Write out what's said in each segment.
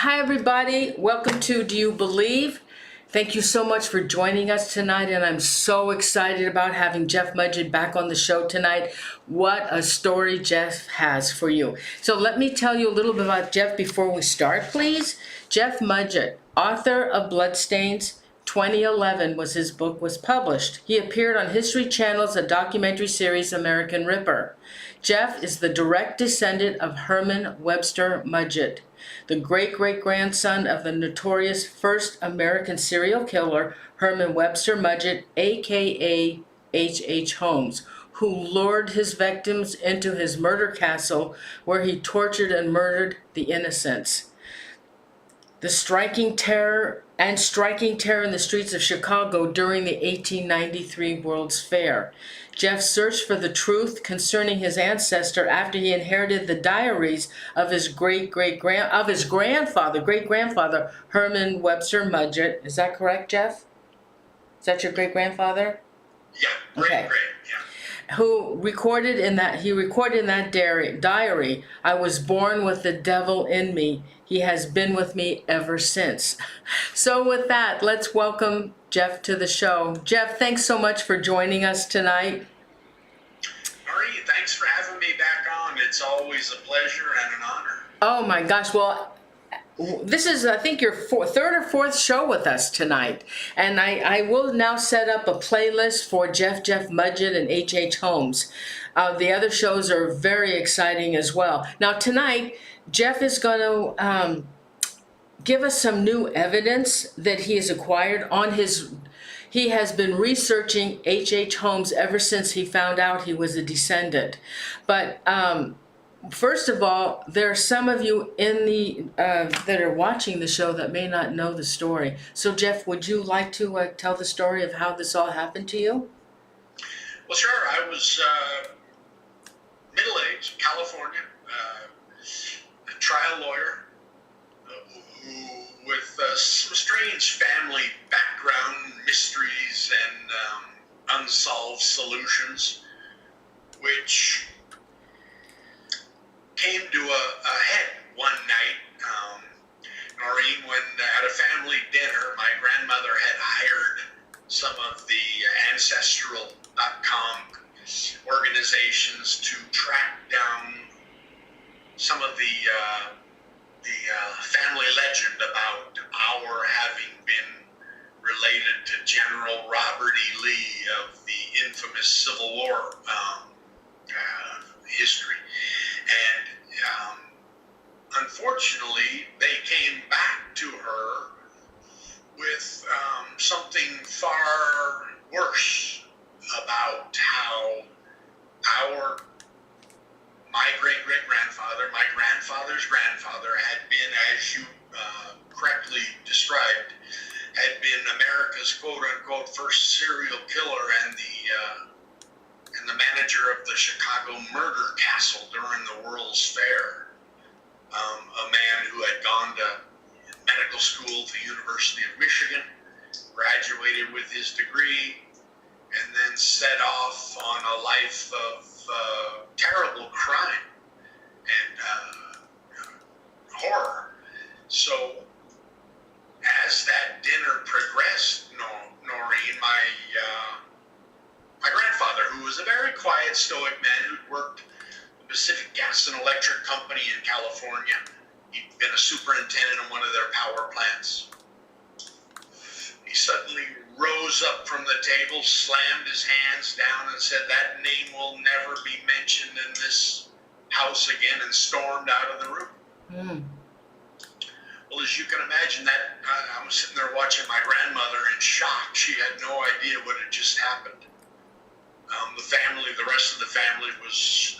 Hi, everybody. Welcome to Do You Believe? Thank you so much for joining us tonight, and I'm so excited about having Jeff Mudgett back on the show tonight. What a story Jeff has for you. So let me tell you a little bit about Jeff before we start, please. Jeff Mudgett, author of Bloodstains, 2011 was his book was published. He appeared on History Channel's a documentary series, American Ripper. Jeff is the direct descendant of Herman Webster Mudgett, the great-great-grandson of the notorious first American serial killer, Herman Webster Mudgett, a.k.a. H. Holmes, who lured his victims into his murder castle where he tortured and murdered the innocents. The striking terror in the streets of Chicago during the 1893 World's Fair. Jeff searched for the truth concerning his ancestor after he inherited the diaries of his great-grandfather, Herman Webster Mudgett. Is that correct, Jeff? Is that your great-grandfather? Yeah, Okay. Who recorded in that diary, I was born with the devil in me. He has been with me ever since. So with that, let's welcome Jeff to the show. Jeff, thanks so much for joining us tonight. Norene, thanks for having me back on. It's always a pleasure and an honor. Oh my gosh, well, this is, I think, your third or fourth show with us tonight. And I will now set up a playlist for Jeff Mudgett and H. Holmes. The other shows are very exciting as well. Now tonight, Jeff is going to give us some new evidence that he has acquired on his... He has been researching H. Holmes ever since he found out he was a descendant. But... first of all, there are some of you in the that are watching the show that may not know the story. So, Jeff, would you like to tell the story of how this all happened to you? Well, sure. I was middle-aged, California, a trial lawyer with some strange family background, mysteries, and unsolved solutions, which came to a head one night, Norene, when at a family dinner, my grandmother had hired some of the ancestral.com organizations to track down some of the family legend about our having been related to General Robert E. Lee of the infamous Civil War history. And unfortunately, they came back to her with something far worse about how my great-great-grandfather, my grandfather's grandfather, had been, as you correctly described, had been America's quote-unquote first serial killer and the manager of the Chicago murder castle during the World's Fair. A man who had gone to medical school to the University of Michigan, graduated with his degree, and then set off on a life of terrible crime and horror. So as that dinner progressed, Norene, my grandfather, who was a very quiet, stoic man who'd worked the Pacific Gas and Electric Company in California. He'd been a superintendent in one of their power plants. He suddenly rose up from the table, slammed his hands down, and said, "That name will never be mentioned in this house again," and stormed out of the room. Well, as you can imagine, that I was sitting there watching my grandmother in shock. She had no idea what had just happened. The rest of the family was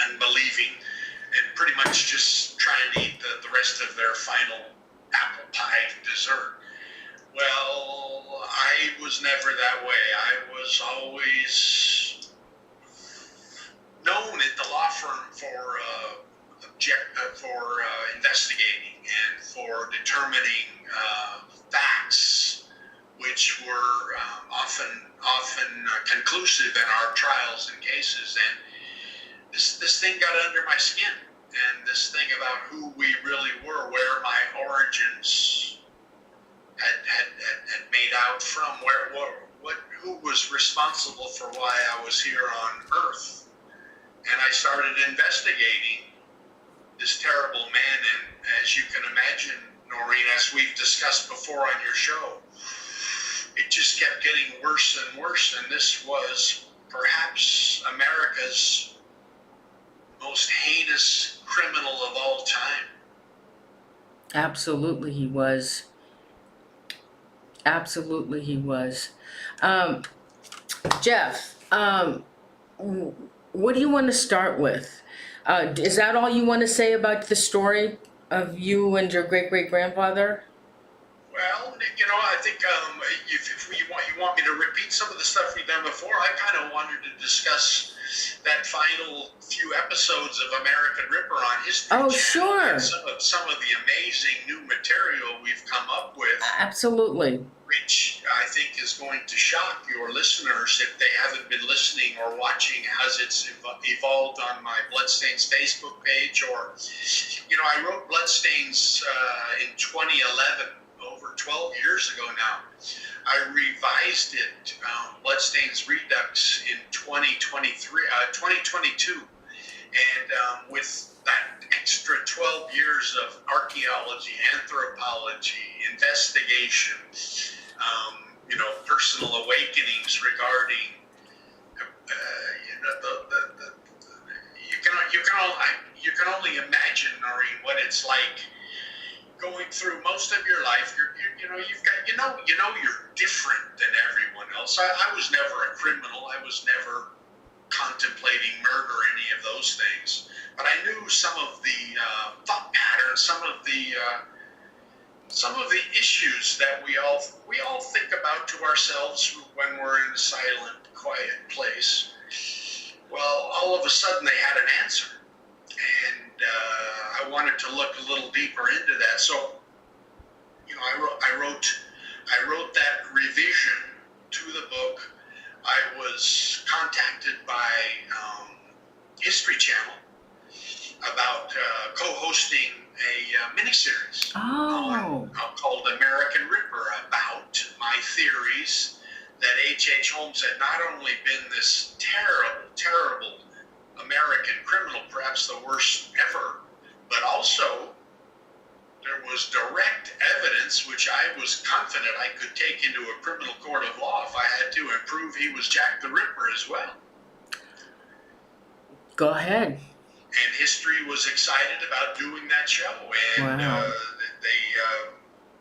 unbelieving and pretty much just trying to eat the rest of their final apple pie dessert. Well, I was never that way. I was always known at the law firm for investigating and for determining facts, which were often conclusive in our trials and cases. And this thing got under my skin. and this thing about who we really were, where my origins had made out from, who was responsible for why I was here on Earth. And I started investigating this terrible man, and as you can imagine, Norene, as we've discussed before on your show, it just kept getting worse and worse, and this was perhaps America's most heinous criminal of all time. Absolutely he was. Absolutely he was. Jeff, what do you want to start with? Is that all you want to say about the story of you and your great-great-grandfather? Well, I think if you want me to repeat some of the stuff we've done before, I kind of wanted to discuss that final few episodes of American Ripper on History Oh, Channel, sure. and some of the amazing new material we've come up with. Absolutely. Which I think is going to shock your listeners if they haven't been listening or watching as it's evolved on my Bloodstains Facebook page. Or, I wrote Bloodstains in 2011, over 12 years ago now. I revised it, Bloodstains Redux, in 2022. And with that extra 12 years of archaeology, anthropology, investigation, personal awakenings regarding, you can only imagine, Norene, what it's like going through most of your life. You're different than everyone else. I was never a criminal. I was never contemplating murder, any of those things. But I knew some of the thought patterns, some of the issues that we all think about to ourselves when we're in a silent, quiet place. Well, all of a sudden they had an answer, and I wanted to look a little deeper into that. So, I wrote that revision to the book. I was contacted by History Channel about co-hosting a miniseries called American Ripper, about my theories that H.H. Holmes had not only been this terrible, terrible American criminal, perhaps the worst ever, but also there was direct evidence, which I was confident I could take into a criminal court of law if I had to, and prove he was Jack the Ripper as well. Go ahead. And history was excited about doing that show, and Wow.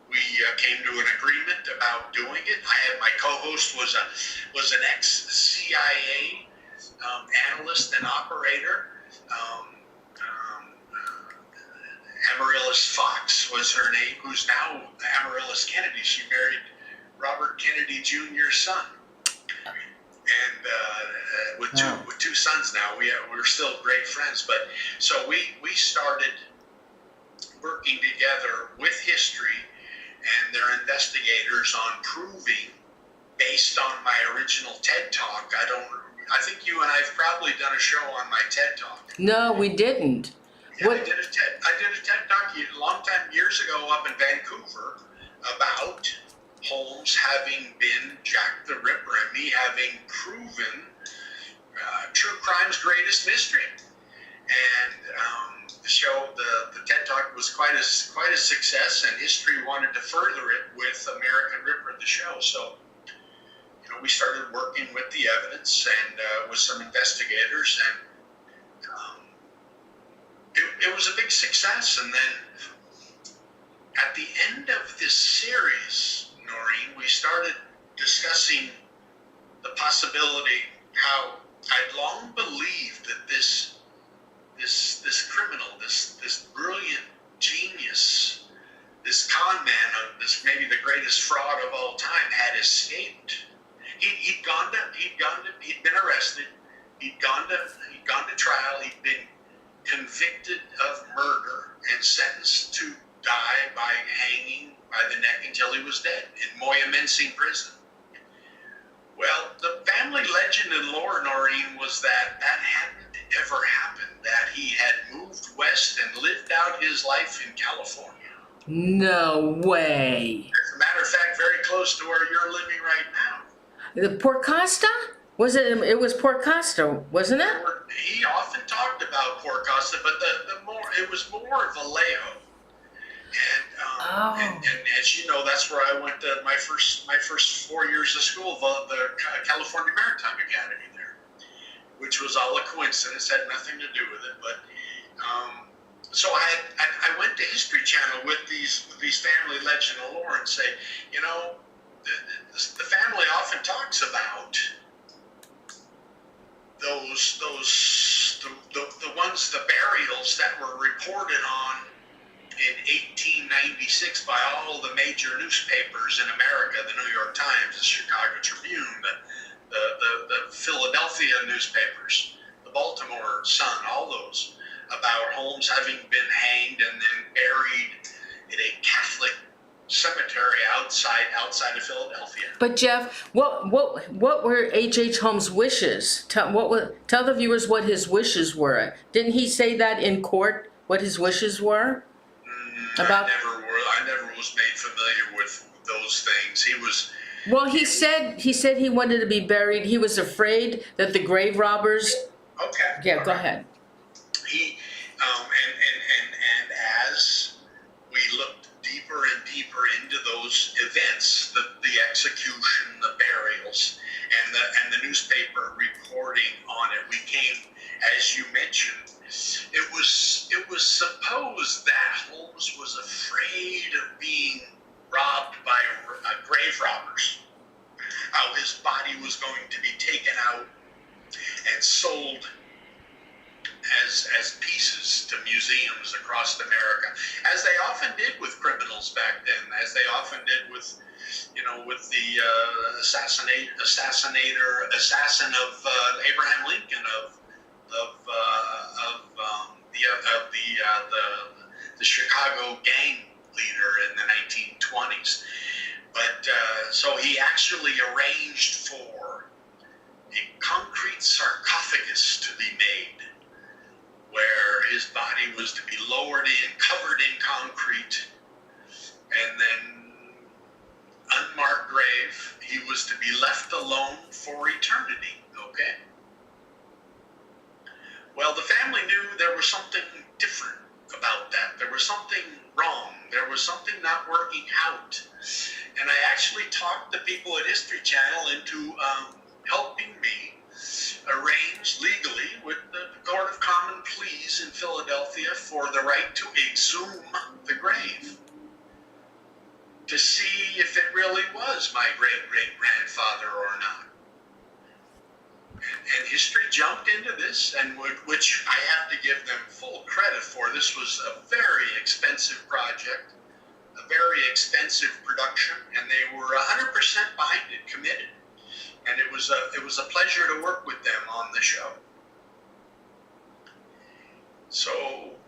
We came to an agreement about doing it. My co-host was an ex-CIA analyst and operator. Amaryllis Fox was her name, who's now Amaryllis Kennedy. She married Robert Kennedy Jr.'s son. And with two sons now, we're still great friends. But so we started working together with history and their investigators on proving, based on my original TED Talk. I think you and I've probably done a show on my TED Talk. No, we didn't. Yeah, I did a TED Talk a long time, years ago, up in Vancouver, about Holmes having been Jack the Ripper and me having proven true crime's greatest mystery. And the show, the TED Talk, was quite a success, and history wanted to further it with American Ripper, the show. So, we started working with the evidence and with some investigators, and it was a big success. And then at the end of this series, Norene, we started discussing the possibility how I'd long believed that this criminal, this brilliant genius, this con man, this maybe the greatest fraud of all time, had escaped. He'd been arrested. He'd gone to trial. He'd been convicted of murder and sentenced to die by hanging by the neck until he was dead in Moyamensing prison. Well, the family legend and lore, Norene, was that hadn't ever happened that he had moved west and lived out his life in California. No way. As a matter of fact, very close to where you're living right now. The Port Costa? Was it? It was Port Costa, wasn't it? He often talked about Port Costa, but it was more Vallejo. And as you know, that's where I went to my first 4 years of school, the California Maritime Academy there, which was all a coincidence, had nothing to do with it. But so I went to History Channel with these family legend and lore and say, you know, the family often talks about the burials that were reported on in 1896 by all the major newspapers in America, the New York Times, the Chicago Tribune, the Philadelphia newspapers, the Baltimore Sun, all those, about Holmes having been hanged and then buried in a Catholic cemetery outside of Philadelphia. But Jeff, what were H.H. Holmes' wishes? Tell the viewers what his wishes were. Didn't he say that in court, what his wishes were? I never was made familiar with those things. He was. Well, he said he wanted to be buried. He was afraid that the grave robbers. Okay. Yeah, go ahead. He and as we looked deeper and deeper into those events, the execution, the burials, and the newspaper reporting on it, we came, as you mentioned. It was supposed that Holmes was afraid of being robbed by grave robbers. How his body was going to be taken out and sold as pieces to museums across America, as they often did with criminals back then, as they often did with the assassin of Abraham Lincoln, of the Chicago gang leader in the 1920s. But so he actually arranged for a concrete sarcophagus to be made, where his body was to be lowered in, covered in concrete, and then unmarked grave. He was to be left alone for eternity. Okay. Well, the family knew there was something different about that. There was something wrong. There was something not working out. And I actually talked the people at History Channel into helping me arrange legally with the Court of Common Pleas in Philadelphia for the right to exhume the grave, to see if it really was my great-great-grandfather or not. And history jumped into this, and which I have to give them full credit for. This was a very expensive project, a very expensive production, and they were 100% behind it, committed. And it was a pleasure to work with them on the show. So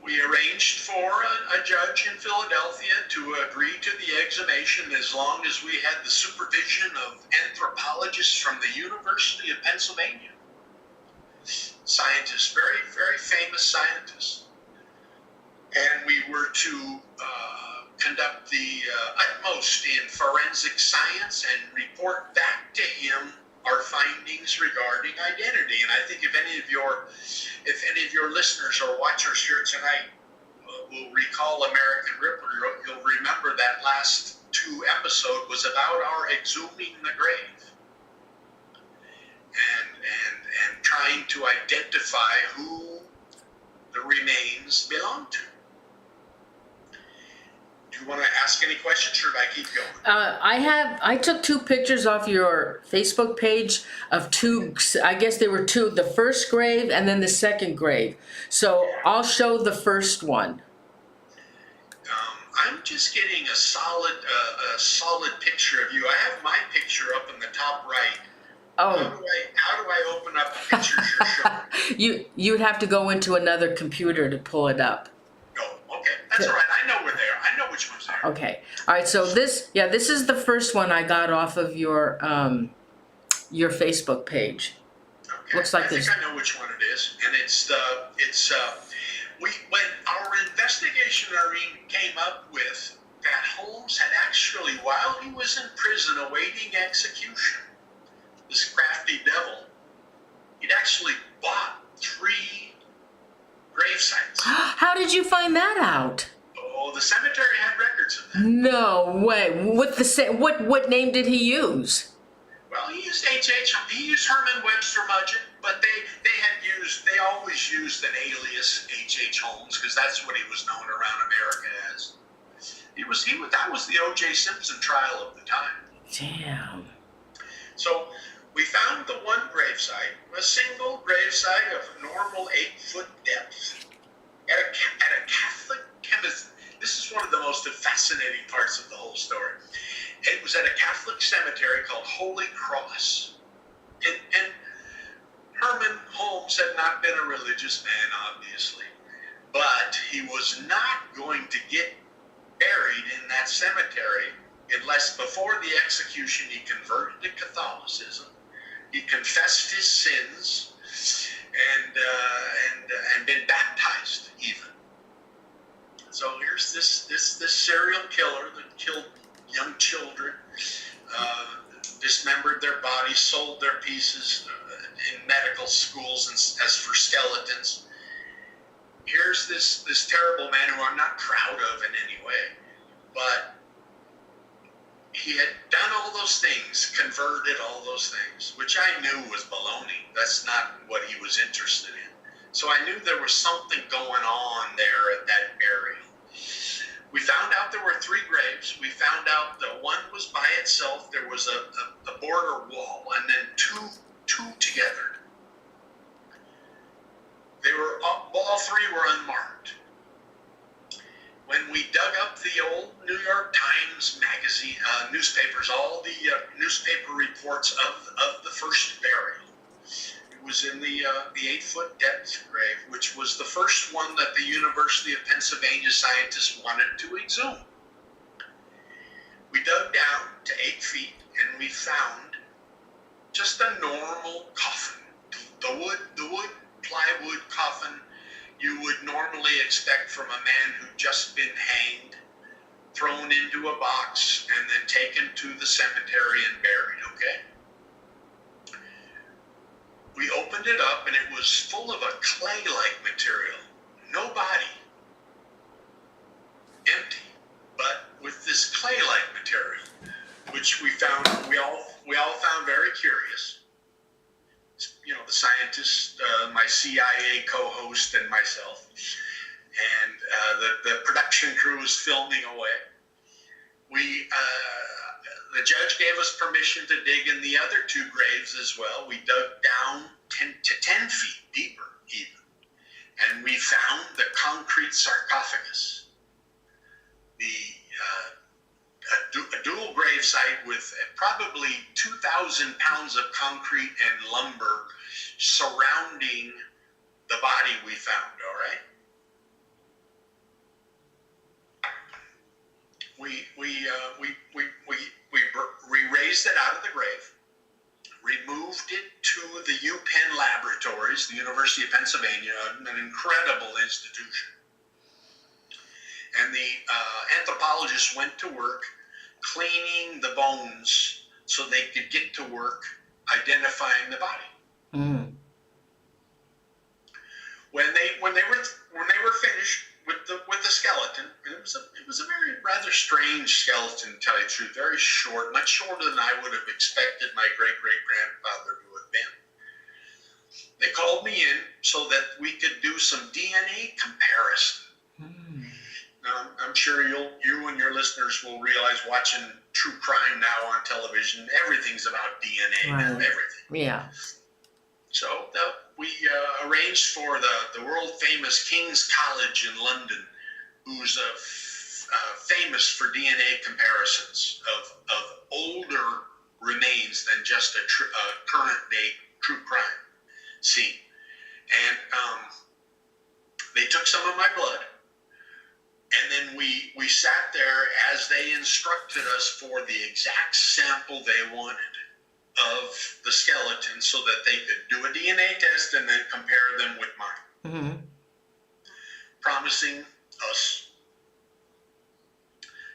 we arranged for a judge in Philadelphia to agree to the exhumation as long as we had the supervision of anthropologists from the University of Pennsylvania. Scientists, very, very famous scientists. And we were to conduct the utmost in forensic science and report back to him our findings regarding identity. And I think if any of your listeners or watchers here tonight will recall American Ripper, you'll remember that last 2 episode was about our exhuming the grave and trying to identify who the remains belong to. Do you want to ask any questions, or should I keep going? I took 2 pictures off your Facebook page of 2, I guess they were 2, the first grave and then the second grave. So I'll show the first one. I'm just getting a solid picture of you. I have my picture up in the top right. Oh. How do I open up the pictures you're showing? You'd have to go into another computer to pull it up. Oh, okay. That's all right. I know we're there. I know which one's there. Okay. All right. So this is the first one I got off of your Facebook page. Okay. Okay. Looks like I think I know which one it is, and when our investigation, Norene, came up with that Holmes had actually, while he was in prison awaiting execution, this crafty devil, he'd actually bought 3 grave sites. How did you find that out? Oh, the cemetery had records of that. No way. What name did he use? Well, he used he used Herman Webster Mudgett, but they always used an alias, H.H. Holmes, because that's what he was known around America as. That was the O.J. Simpson trial of the time. Damn. So we found the one gravesite, a single gravesite of normal 8-foot depth, at a Catholic chemist. This is one of the most fascinating parts of the whole story. It was at a Catholic cemetery called Holy Cross. And Herman Holmes had not been a religious man, obviously, but he was not going to get buried in that cemetery unless before the execution he converted to Catholicism, he confessed his sins, and been baptized even. So here's this serial killer that killed young children, dismembered their bodies, sold their pieces in medical schools as for skeletons. Here's this terrible man who I'm not proud of in any way, but he had done all those things, converted all those things, which I knew was baloney. That's not what he was interested in. So I knew there was something going on there at that burial. We found out there were 3 graves. We found out that one was by itself. There was a border wall, and then two together. All 3 were unmarked. When we dug up the old New York Times magazine newspapers, all the newspaper reports of the first burial, it was in the 8-foot depth grave, which was the first one that the University of Pennsylvania scientists wanted to exhume. We dug down to 8 feet, and we found just a normal coffin. The wood plywood coffin you would normally expect from a man who'd just been hanged, thrown into a box, and then taken to the cemetery and buried, okay? We opened it up, and it was full of a clay-like material. No body. Empty. But with this clay-like material, which we all found very curious. You know, the scientists, my CIA co-host, and myself, and the production crew was filming away. The judge gave us permission to dig in the other 2 graves as well. We dug down 10 feet deeper even, and we found the concrete sarcophagus, a dual grave site with probably 2,000 pounds of concrete and lumber surrounding the body we found, all right? We raised it out of the grave, removed it to the UPenn laboratories, the University of Pennsylvania, an incredible institution. And the anthropologists went to work cleaning the bones so they could get to work identifying the body. Mm. When they were finished with the skeleton, it was a very rather strange skeleton, to tell you the truth. Very short, much shorter than I would have expected my great-great-grandfather to have been. They called me in so that we could do some DNA comparison. Now, I'm sure you and your listeners will realize, watching true crime now on television, everything's about DNA now, everything. Yeah. So we arranged for the world-famous King's College in London, who's famous for DNA comparisons of older remains than just a current-day true crime scene. And they took some of my blood, and then we sat there as they instructed us for the exact sample they wanted. of the skeleton so that they could do a DNA test and then compare them with mine, Mm-hmm. promising us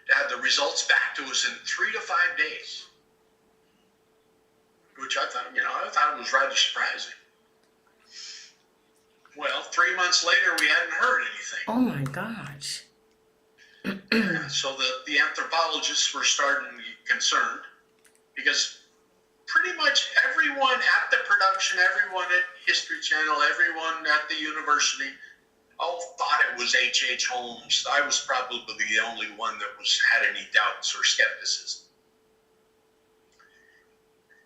to have the results back to us in 3 to 5 days, which I thought it was rather surprising. Well, 3 months later, we hadn't heard anything. Oh my gosh. So the anthropologists were starting to get concerned because pretty much everyone at the production, everyone at History Channel, everyone at the university, all thought it was H.H. Holmes. I was probably the only one that had any doubts or skepticism.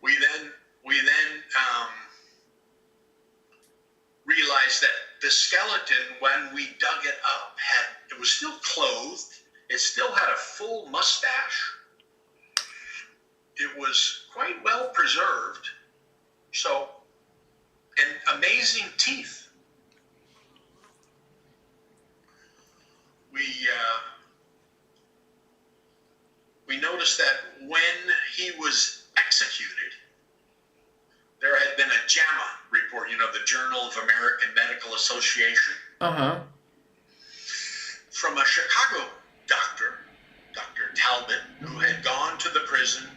We then realized that the skeleton, when we dug it up, it was still clothed. It still had a full mustache. It was quite well preserved. So, and amazing teeth. We noticed that when he was executed, there had been a JAMA report, the Journal of American Medical Association, from a Chicago doctor, Dr. Talbot, who had gone to the prison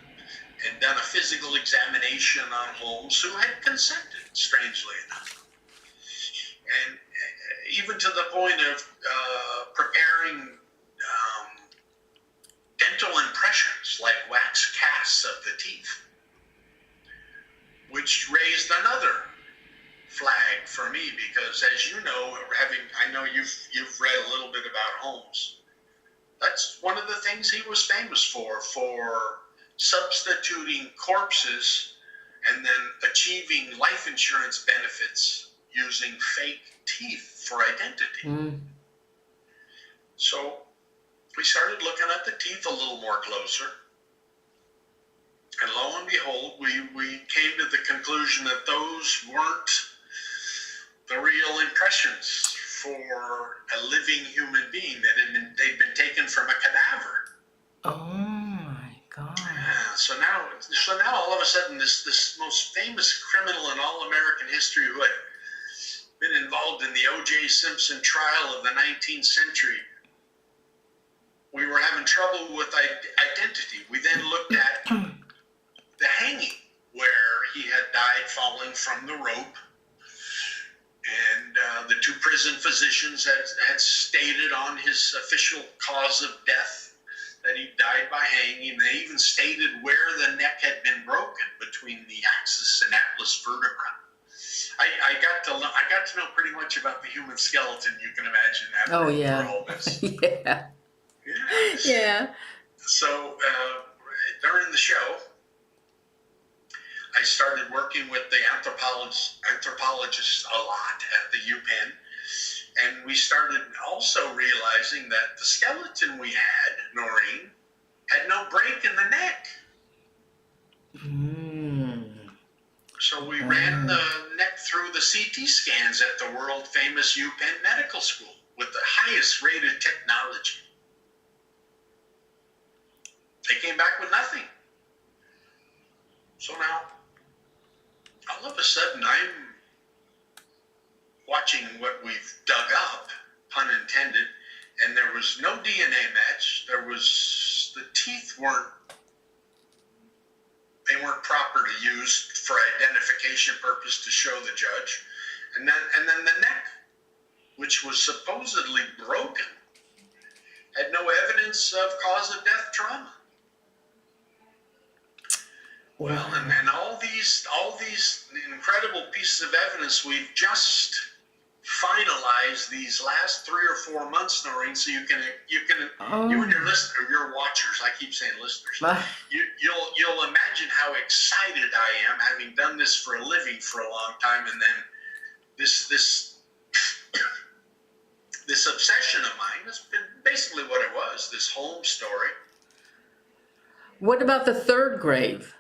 and done a physical examination on Holmes, who had consented, strangely enough. And even to the point of preparing dental impressions, like wax casts of the teeth, which raised another flag for me, because as you know, I know you've read a little bit about Holmes. That's one of the things he was famous for substituting corpses and then achieving life insurance benefits using fake teeth for identity. So we started looking at the teeth a little more closer. And lo and behold, we came to the conclusion that those weren't the real impressions for a living human being, that they'd been taken from a cadaver. Oh my God. So now all of a sudden, this most famous criminal in all American history, who had been involved in the O.J. Simpson trial of the 19th century, we were having trouble with identity. We then looked at the hanging, where he had died falling from the rope, and the two prison physicians had stated on his official cause of death that he died by hanging. They even stated where the neck had been broken between the axis and atlas vertebra. I got to know pretty much about the human skeleton, you can imagine, after all this. Yeah. Yeah. So during the show, I started working with the anthropologists a lot at the UPenn, and we started also realizing that the skeleton we had, Norene, had no break in the neck. So we ran the neck through the CT scans at the world-famous UPenn Medical School with the highest rated technology. They came back with nothing. So now, all of a sudden, I'm watching what we've dug up, pun intended, and there was no DNA match. The teeth weren't properly used for identification purpose to show the judge. And then the neck, which was supposedly broken, had no evidence of cause of death trauma. Well, and all these incredible pieces of evidence, we've just finalized these last 3 or 4 months, Norene. So you and your watchers, I keep saying listeners, you'll imagine how excited I am, having done this for a living for a long time, and then this obsession of mine has been basically what it was, this Holmes story. What about the third grave?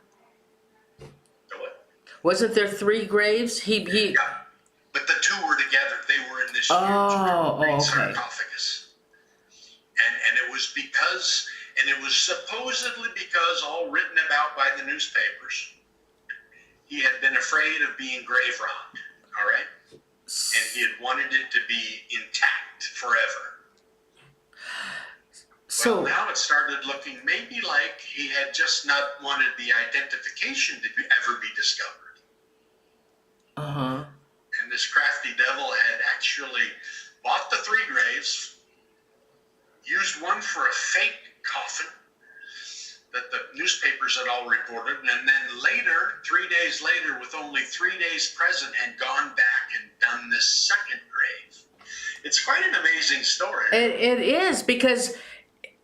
Wasn't there 3 graves? Yeah, but the 2 were together. They were in this huge sarcophagus. And it was supposedly because, all written about by the newspapers, he had been afraid of being grave robbed, all right? And he had wanted it to be intact forever. So Well, now it started looking maybe like he had just not wanted the identification to ever be discovered. uh-huh. And this crafty devil had actually bought the 3 graves, used one for a fake coffin that the newspapers had all reported, and then later, 3 days later, with only 3 days present, had gone back and done this second grave. It's quite an amazing story. It is, because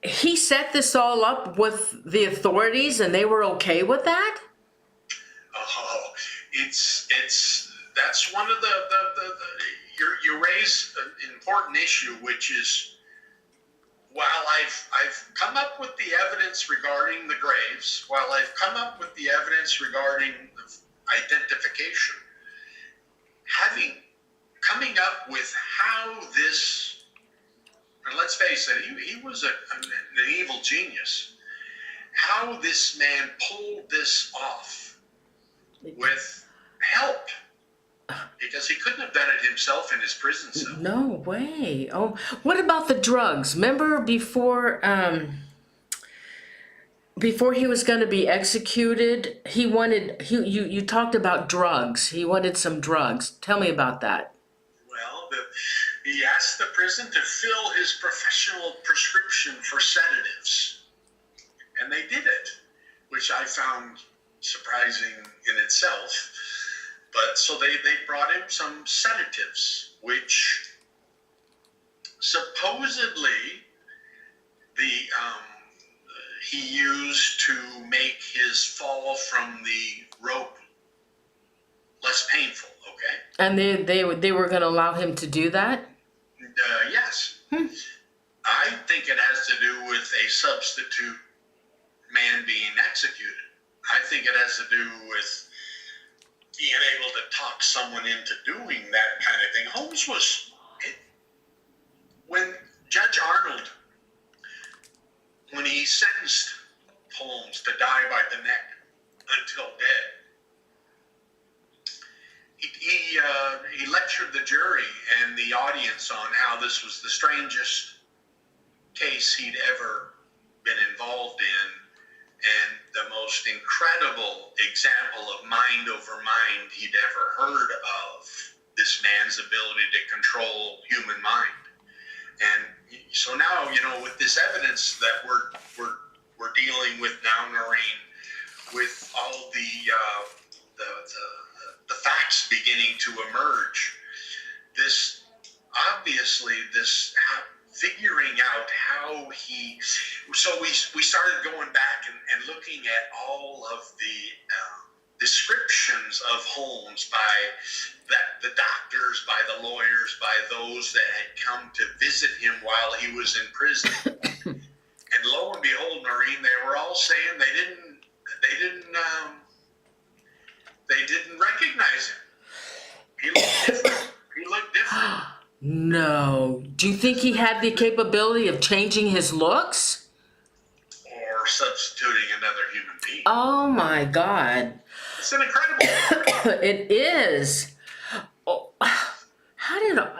he set this all up with the authorities and they were okay with that? Oh, that's one of the you raise an important issue, which is, while I've come up with the evidence regarding the graves, while I've come up with the evidence regarding the identification, coming up with how this, and let's face it, he was an evil genius, how this man pulled this off with help, because he couldn't have done it himself in his prison cell. No way. Oh, what about the drugs? Remember before he was going to be executed, you talked about drugs. He wanted some drugs. Tell me about that. Well, he asked the prison to fill his professional prescription for sedatives, and they did it, which I found surprising in itself. But so they brought him some sedatives, which supposedly he used to make his fall from the rope less painful. Okay. And they were going to allow him to do that? Yes. I think it has to do with a substitute man being executed. I think it has to do with being able to talk someone into doing that kind of thing. Holmes when Judge Arnold, when he sentenced Holmes to die by the neck until dead, he lectured the jury and the audience on how this was the strangest case he'd ever been involved in, and the most incredible example of mind over mind he'd ever heard of this man's ability to control human mind. And so now, with this evidence that we're dealing with now, Norene, with all the facts beginning to emerge, this figuring out how we started going back and looking at all of the descriptions of Holmes by the doctors, by the lawyers, by those that had come to visit him while he was in prison. And lo and behold, Norene, they were all saying they didn't recognize him. He looked different. No. Do you think he had the capability of changing his looks? Or substituting another human being. Oh my God. It's an incredible story. It is. Oh,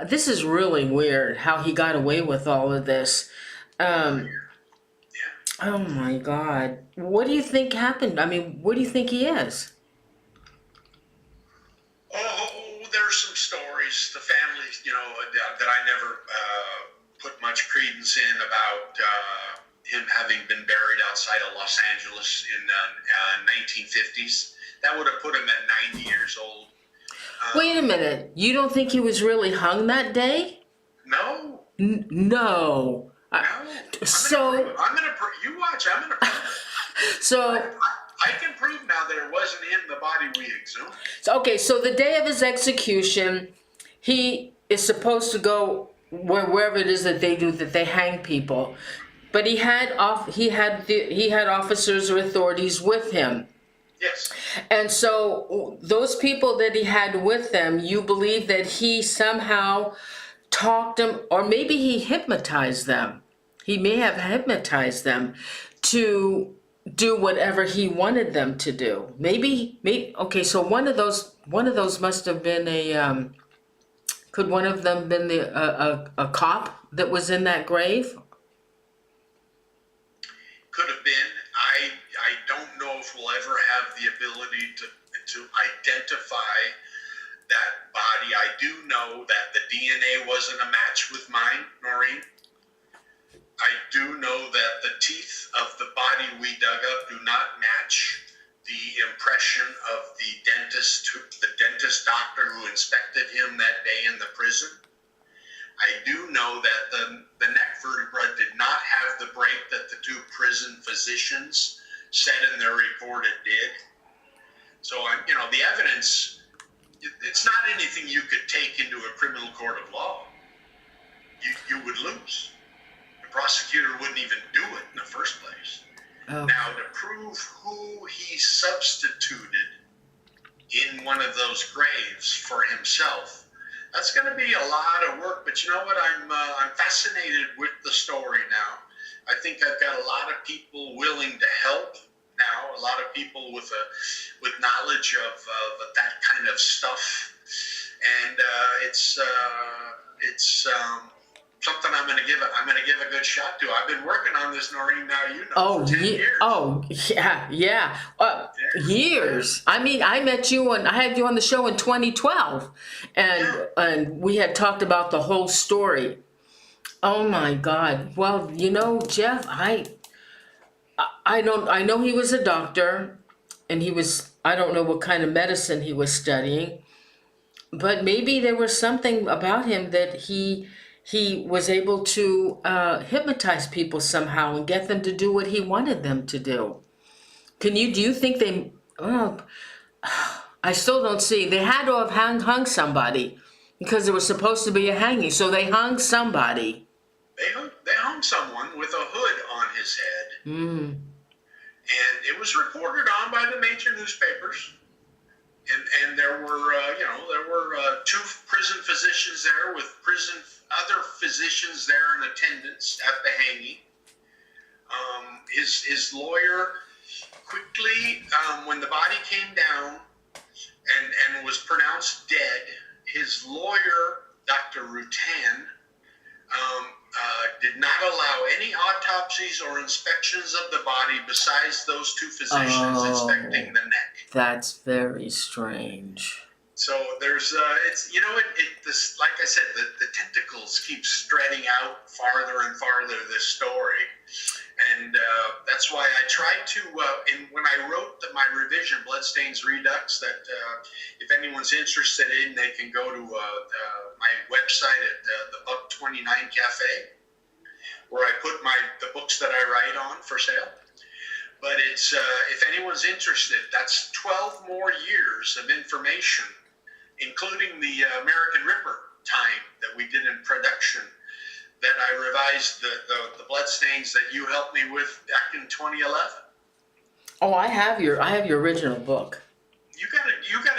this is really weird how he got away with all of this. Yeah. Oh my God. What do you think happened? I mean, where do you think he is? Oh, there's some stories, the family, that I never put much credence in about him having been buried outside of Los Angeles in 1950s. That would have put him at 90 years old. Wait a minute. You don't think he was really hung that day? No. No. No. So you watch. I'm gonna prove it. So I can prove now that it wasn't him, the body we exhumed. okay, so the day of his execution, he is supposed to go wherever it is that they hang people, but he had officers or authorities with him. Yes. And so those people that he had with them, you believe that he somehow talked them, or maybe he hypnotized them. He may have hypnotized them to do whatever he wanted them to do. Maybe okay, so one of those must have been a could one of them been a cop that was in that grave? Could have been. I don't know if we'll ever have the ability to identify that body. I do know that the DNA wasn't a match with mine, Norene. I do know that the teeth of the body we dug up do not match the impression of the dentist doctor who inspected him that day in the prison. I do know that the neck vertebra did not have the break that the two prison physicians said in their report it did. So, the evidence, it's not anything you could take into a criminal court of law. You would lose. The prosecutor wouldn't even do it in the first place. Oh. Now, to prove who he substituted in one of those graves for himself, that's going to be a lot of work. But you know what? I'm fascinated with the story now. I think I've got a lot of people willing to help now. A lot of people with knowledge of that kind of stuff, and it's something I'm going to give a good shot to. I've been working on this, Norene, now for 10 years. Oh, yeah. Years. I mean, I met you and I had you on the show in 2012, and we had talked about the whole story. Oh my God. Well, Jeff, I know he was a doctor, and I don't know what kind of medicine he was studying, but maybe there was something about him that he was able to hypnotize people somehow and get them to do what he wanted them to do. Do you think they, I still don't see, they had to have hung somebody because there was supposed to be a hanging, so they hung somebody. They hung someone with a hood on his head. And it was reported on by the major newspapers. And there were two prison physicians there with other physicians there in attendance at the hanging. His lawyer quickly, when the body came down and was pronounced dead, his lawyer, Dr. Rutan, did not allow any autopsies or inspections of the body besides those two physicians inspecting the neck. That's very strange. So there's, this, like I said, the tentacles keep spreading out farther and farther this story. And that's why I tried to, when I wrote my revision, Bloodstains Redux, that if anyone's interested in, they can go to my website at the Buck 29 Cafe, where I put the books that I write on for sale. But it's, if anyone's interested, that's 12 more years of information, including the American Ripper time that we did in production, that I revised the bloodstains that you helped me with back in 2011. Oh, I have your original book. You gotta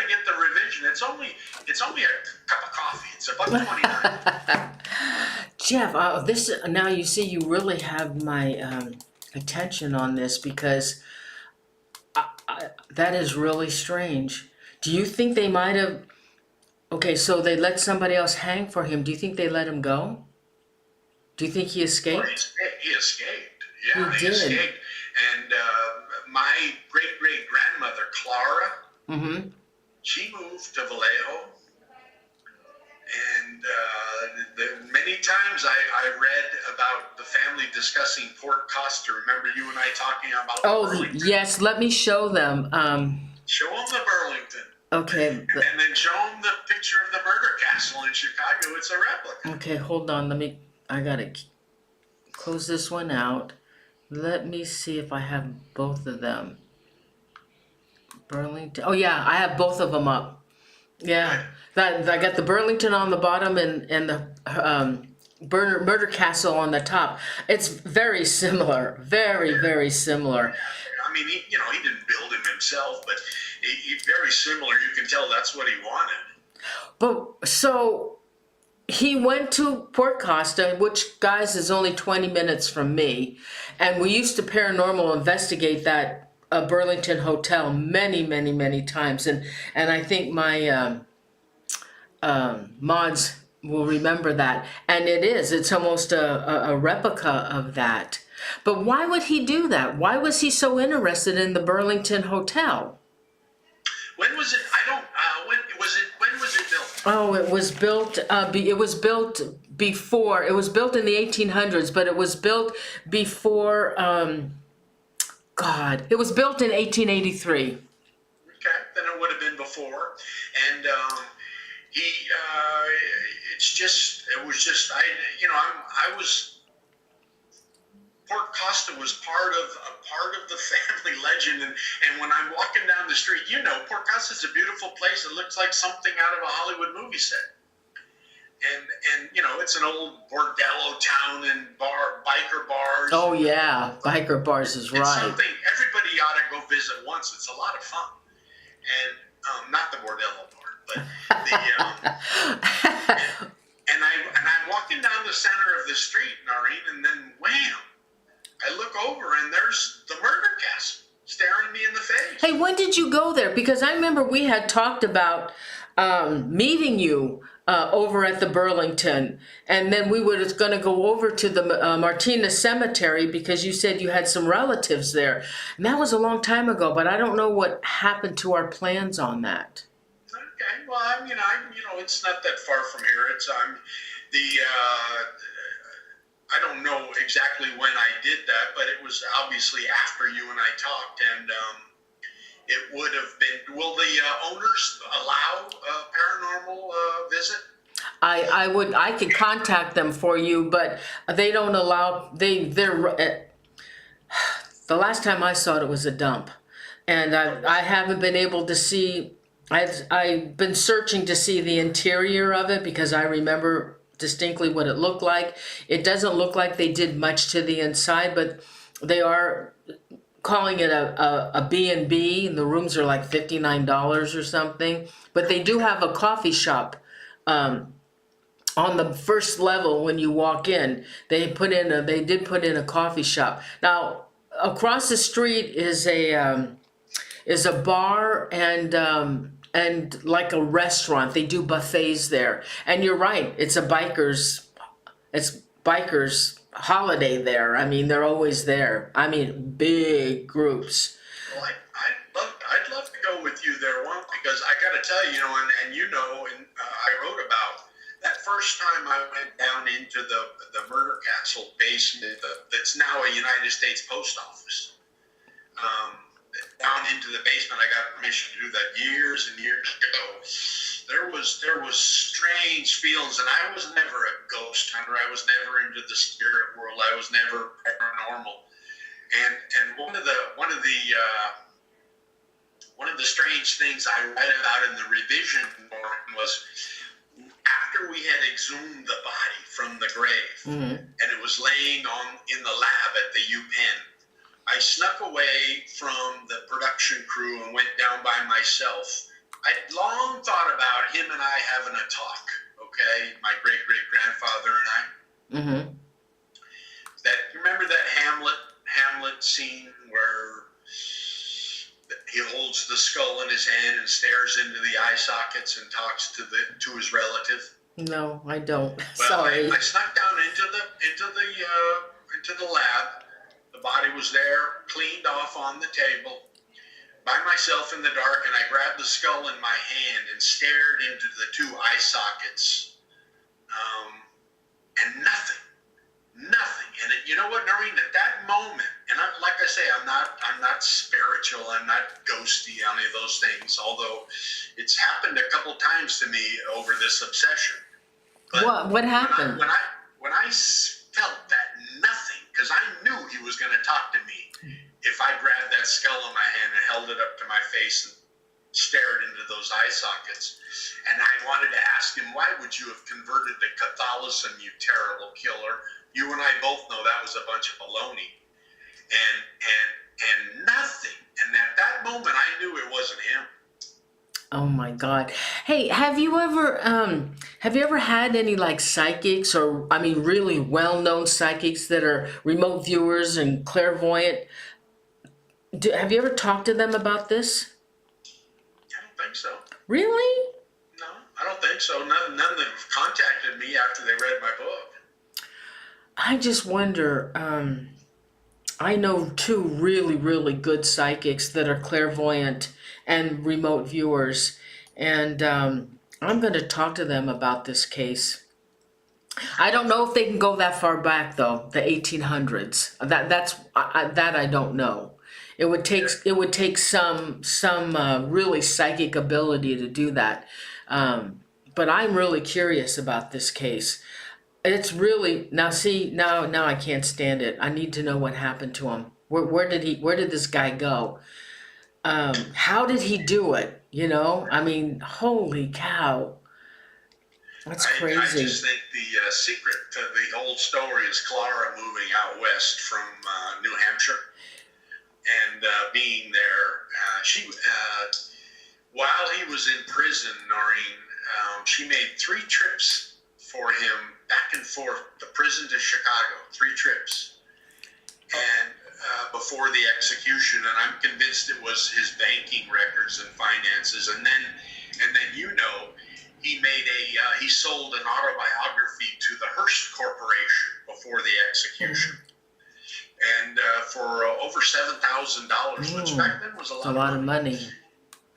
get the revision. It's only a cup of coffee. It's $1.29. Jeff, now you see you really have my attention on this, because that is really strange. Do you think they might have? Okay, so they let somebody else hang for him. Do you think they let him go? Do you think he escaped? Well, he escaped. Yeah, he escaped. And my great-great-grandmother, Clara, she moved to Vallejo. And many times I read about the family discussing Port Costa. Remember you and I talking about Burlington? Yes, let me show them. Show them the Burlington. Okay. And then show them the picture of the murder castle in Chicago. It's a replica. Okay, hold on. I gotta close this one out. Let me see if I have both of them. Burlington. Oh yeah, I have both of them up. Yeah, I got the Burlington on the bottom and the murder castle on the top. It's very similar, very, very similar. I mean, he didn't build him himself, but he very similar. You can tell that's what he wanted. But so, he went to Port Costa, which, guys, is only 20 minutes from me. And we used to paranormal investigate that Burlington hotel many, many, many times. And I think my mods will remember that. And it's almost a replica of that. But why would he do that? Why was he so interested in the Burlington hotel? When was it? I don't. When was it? When was it built? Oh, it was built. It was built before. It was built in the 1800s, but it was built before. God, it was built in 1883. Okay, then it would have been before, and he. It's just. It was just. I was. Port Costa was part of the family legend, and when I'm walking down the street, Port Costa is a beautiful place. It looks like something out of a Hollywood movie set, and it's an old bordello town and biker bars. Oh yeah, biker bars is right. It's something everybody ought to go visit once. It's a lot of fun, and not the bordello part, but the and I'm walking down the center of the street, Norene, and then wham. I look over and there's the murder castle staring me in the face. Hey, when did you go there? Because I remember we had talked about meeting you over at the Burlington, and then we were going to go over to the Martina Cemetery because you said you had some relatives there. And that was a long time ago, but I don't know what happened to our plans on that. Okay, well, it's not that far from here. It's I don't know exactly when I did that, but it was obviously after you and I talked, and it would have been. Will the owners allow a paranormal visit? I could contact them for you, but they don't allow. The last time I saw it was a dump, and I haven't been able to see. I've been searching to see the interior of it because I remember distinctly what it looked like. It doesn't look like they did much to the inside, but they are calling it a B&B, and the rooms are like $59 or something. But they do have a coffee shop on the first level when you walk in. They did put in a coffee shop. Now across the street is a bar and like a restaurant. They do buffets there. And you're right, it's bikers holiday there. I mean, they're always there. I mean, big groups. Well, I'd love to go with you there once, because I got to tell you, and I wrote about that first time I went down into the murder castle basement that's now a United States post office. Down into the basement, I got permission to do that years and years ago. There was strange feelings, and I was never a ghost hunter. I was never into the spirit world. I was never paranormal. And one of the strange things I read about in the revision was after we had exhumed the body from the grave, and it was laying in the lab at the UPenn. I snuck away from the production crew and went down by myself. I'd long thought about him and I having a talk, okay? My great-great-grandfather and I. Mm-hmm. Remember that Hamlet scene where he holds the skull in his hand and stares into the eye sockets and talks to his relative? No, I don't. Well, Sorry. I snuck down into the lab. The body was there, cleaned off on the table, by myself in the dark, and I grabbed the skull in my hand and stared into the two eye sockets, and nothing. And you know what, Norene? At that moment, and like I say, I'm not spiritual, I'm not ghosty, any of those things. Although it's happened a couple times to me over this obsession. But what happened? When I felt that nothing, because I knew he was going to talk to me if I grabbed that skull in my hand and held it up to my face and stared into those eye sockets. And I wanted to ask him, why would you have converted to Catholicism, you terrible killer? You and I both know that was a bunch of baloney. And nothing. And at that moment, I knew it wasn't him. Oh my God. Hey, have you ever Have you ever had any like psychics or, I mean, really well-known psychics that are remote viewers and clairvoyant? Have you ever talked to them about this? I don't think so. Really? No, I don't think so. None that have contacted me after they read my book. I just wonder, I know two really, really good psychics that are clairvoyant and remote viewers, and I'm going to talk to them about this case. I don't know if they can go that far back though, the 1800s. That I don't know. It would take some really psychic ability to do that. But I'm really curious about this case. It's really now I can't stand it. I need to know what happened to him. Where did this guy go? How did he do it? You know, I mean, holy cow. That's crazy. I just think the secret to the old story is Clara moving out west from New Hampshire and being there. While he was in prison, Norene, she made 3 trips for him back and forth, the prison to Chicago, 3 trips. And before the execution, and I'm convinced it was his banking records and finances. And then he sold an autobiography to the Hearst Corporation before the execution. And for over $7,000, which back then was a lot of money.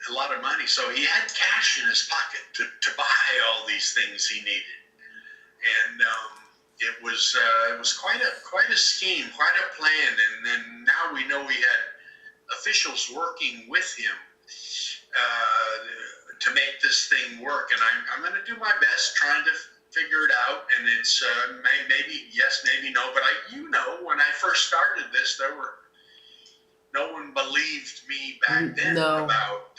A lot of money. So he had cash in his pocket to buy all these things he needed. And it was quite a scheme, quite a plan. And then now we know he had officials working with him to make this thing work. And I'm going to do my best trying to figure it out. And it's maybe yes, maybe no. But when I first started this, no one believed me back then about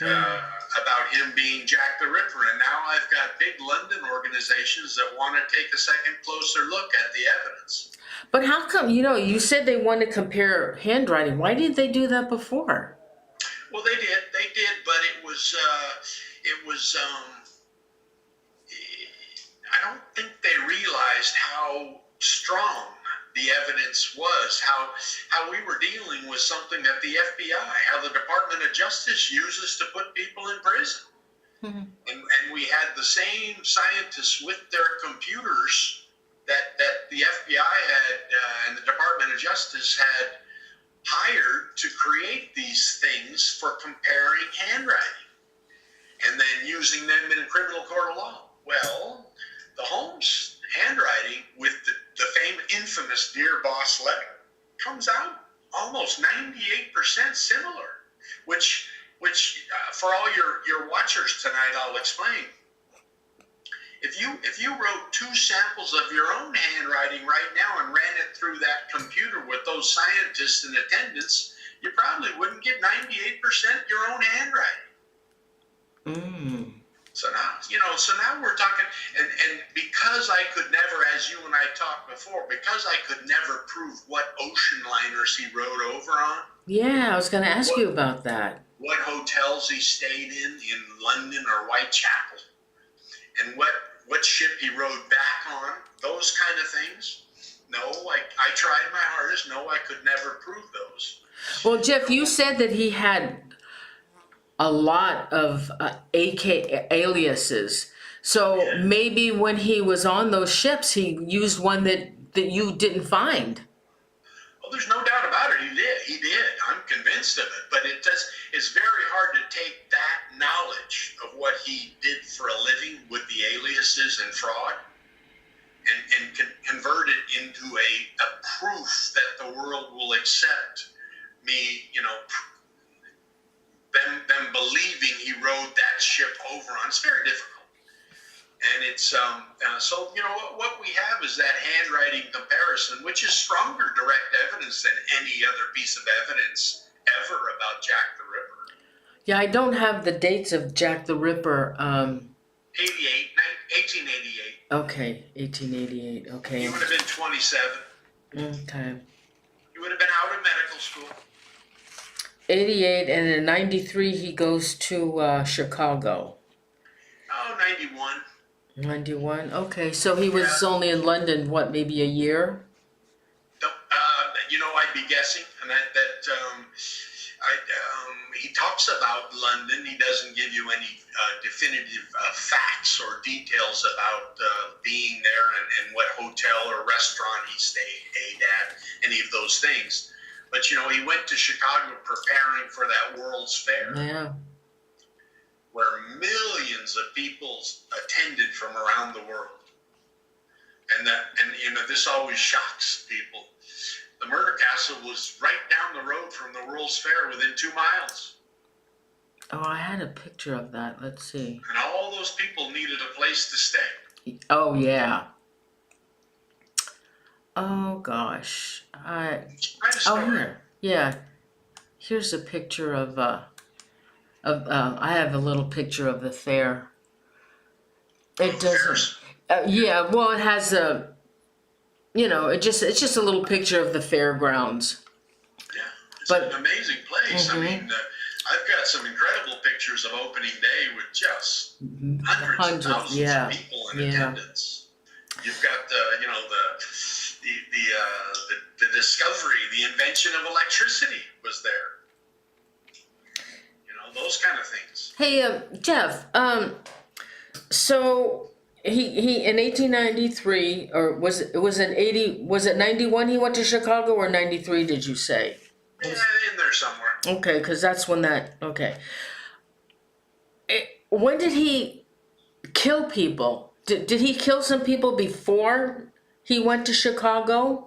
him being Jack the Ripper, and now I've got big London organizations that want to take a second closer look at the evidence. But how come, you said they want to compare handwriting. Why didn't they do that before? Well, they did, but it was I don't think they realized how strong the evidence was, how we were dealing with something that the FBI, how the Department of Justice uses to put people in prison. Mm-hmm. And we had the same scientists with their computers that the FBI had and the Department of Justice had hired to create these things for comparing handwriting and then using them in a criminal court of law. Well, the Holmes handwriting with the infamous Dear Boss letter comes out almost 98% similar, which for all your watchers tonight, I'll explain. If you wrote 2 samples of your own handwriting right now and ran it through that computer with those scientists in attendance, you probably wouldn't get 98% your own handwriting. Mm. So now we're talking, and because I could never, as you and I talked before, because I could never prove what ocean liners he rode over on. Yeah, I was going to ask you about that. What hotels he stayed in London or Whitechapel, and what ship he rode back on, those kind of things. No, I tried my hardest. No, I could never prove those. Well, Jeff, you said that he had a lot of aliases. So maybe when he was on those ships, he used one that you didn't find. Well, there's no doubt about it. He did. I'm convinced of it. But it's very hard to take that knowledge of what he did for a living with the aliases and fraud and convert it into a proof that the world will accept me, them believing he rode that ship over on. It's very difficult. And it's so what we have is that handwriting comparison, which is stronger direct evidence than any other piece of evidence ever about Jack the Ripper. Yeah, I don't have the dates of Jack the Ripper. 1888. Okay, 1888. Okay. He would have been 27. Okay. He would have been out of medical school. 88, and in 93 he goes to Chicago. Oh, 91. 91. Okay, so he was only in London, what, maybe a year? I'd be guessing, and he talks about London. He doesn't give you any definitive facts or details about being there and what hotel or restaurant he stayed at, any of those things. But, he went to Chicago preparing for that World's Fair. Yeah. Where millions of people attended from around the world. And this always shocks people. The murder castle was right down the road from the World's Fair, within 2 miles. Oh, I had a picture of that. Let's see. And all those people needed a place to stay. Oh, yeah. Oh, gosh. Here. Yeah. Here's a picture of I have a little picture of the fair. It doesn't. Yeah, well, it has a. It's just a little picture of the fairgrounds. Yeah, it's an amazing place. Mm-hmm. I mean, I've got some incredible pictures of opening day with just hundreds of thousands of people in attendance. You've got the discovery, the invention of electricity was there. Those kind of things. Hey, Jeff. So he in 1893, or was it 91? He went to Chicago, or 93? Did you say? Yeah, in there somewhere. Okay, because that's when that. Okay. When did he kill people? Did he kill some people before he went to Chicago?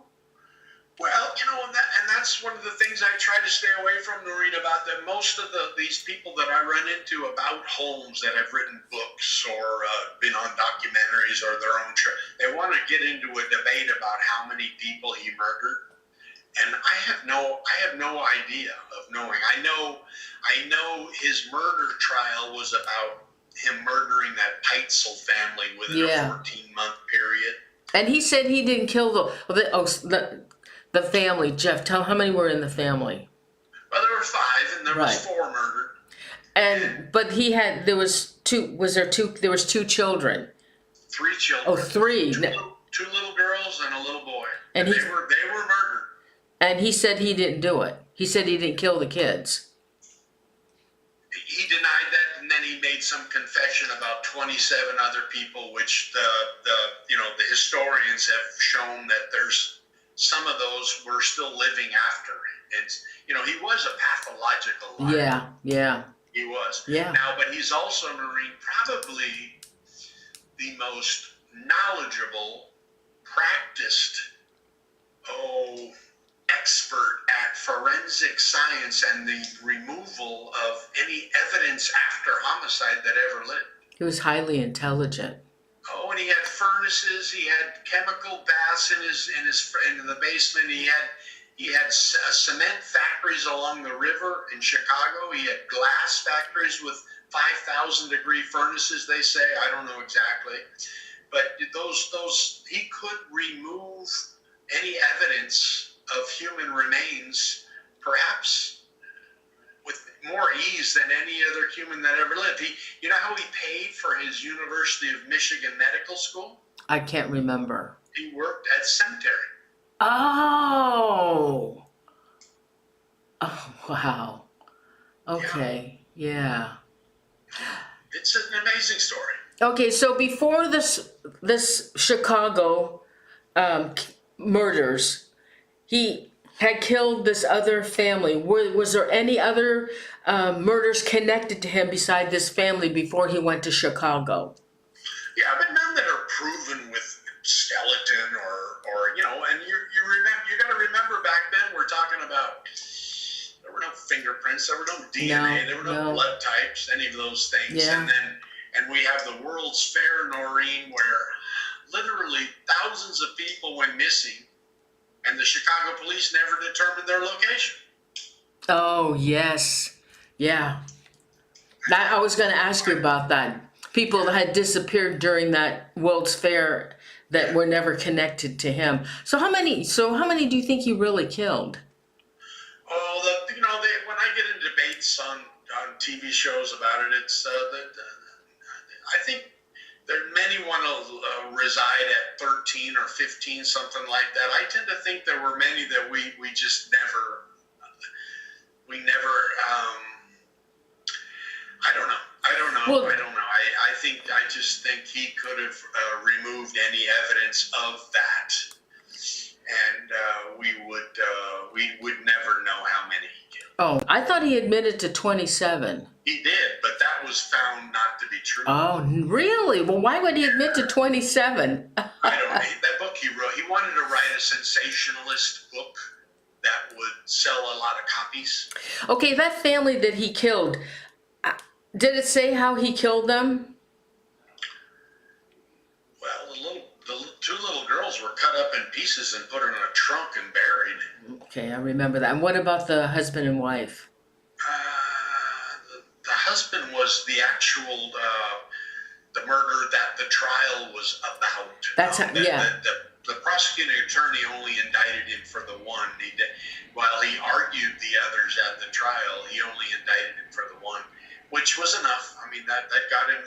Well, and that's one of the things I try to stay away from, Norene, about that. Most of these people that I run into about Holmes that have written books or been on documentaries or their own show, they want to get into a debate about how many people he murdered. And I have no idea of knowing. I know his murder trial was about him murdering that Teitzel family within a 14-month period. And he said he didn't kill the family. Jeff, tell how many were in the family. Well, there were 5, and there was 4 murdered. But there was 2. There was 2 children. 3 children. Oh, 3. 2 little girls and a little boy. And they were murdered. And he said he didn't do it. He said he didn't kill the kids. He denied that, and then he made some confession about 27 other people, which the historians have shown that there's some of those were still living after. It's he was a pathological liar. Yeah. He was. Yeah. Now, but he's also, Norene, probably the most knowledgeable, practiced, expert at forensic science and the removal of any evidence after homicide that ever lived. He was highly intelligent. Oh, and he had furnaces. He had chemical baths in the basement. He had cement factories along the river in Chicago. He had glass factories with 5,000-degree furnaces. They say, I don't know exactly, but those he could remove any evidence of human remains, perhaps with more ease than any other human that ever lived. You know how he paid for his University of Michigan medical school? I can't remember. He worked at Sampiere. Oh, wow. Okay, yeah. It's an amazing story. Okay, so before this Chicago murders, he had killed this other family. Was there any other murders connected to him beside this family before he went to Chicago? Yeah, but none that are proven with skeleton or and you got to remember back then we're talking about there were no fingerprints, there were no DNA, there were no blood types, any of those things. Yeah. And we have the World's Fair, Norene, where literally thousands of people went missing, and the Chicago police never determined their location. Oh, yes. Yeah. I was going to ask you about that. People that had disappeared during that World's Fair that were never connected to him. So how many do you think he really killed? Oh, when I get in debates on TV shows about it, it's I think many want to reside at 13 or 15, something like that. I tend to think there were many that we just never, I don't know. Well, I just think he could have removed any evidence of that, and we would never know how many he killed. oh, I thought he admitted to 27. He did, but that was found not to be true. Oh, really? Well, why would he admit to 27? I don't know. That book he wrote, he wanted to write a sensationalist book that would sell a lot of copies. Okay, that family that he killed, did it say how he killed them? Well, the two little girls were cut up in pieces and put in a trunk and buried. Okay, I remember that. And what about the husband and wife? The husband was the actual the murder that the trial was about. The prosecuting attorney only indicted him for the one. While he argued the others at the trial, he only indicted him for the one, which was enough. I mean, that got him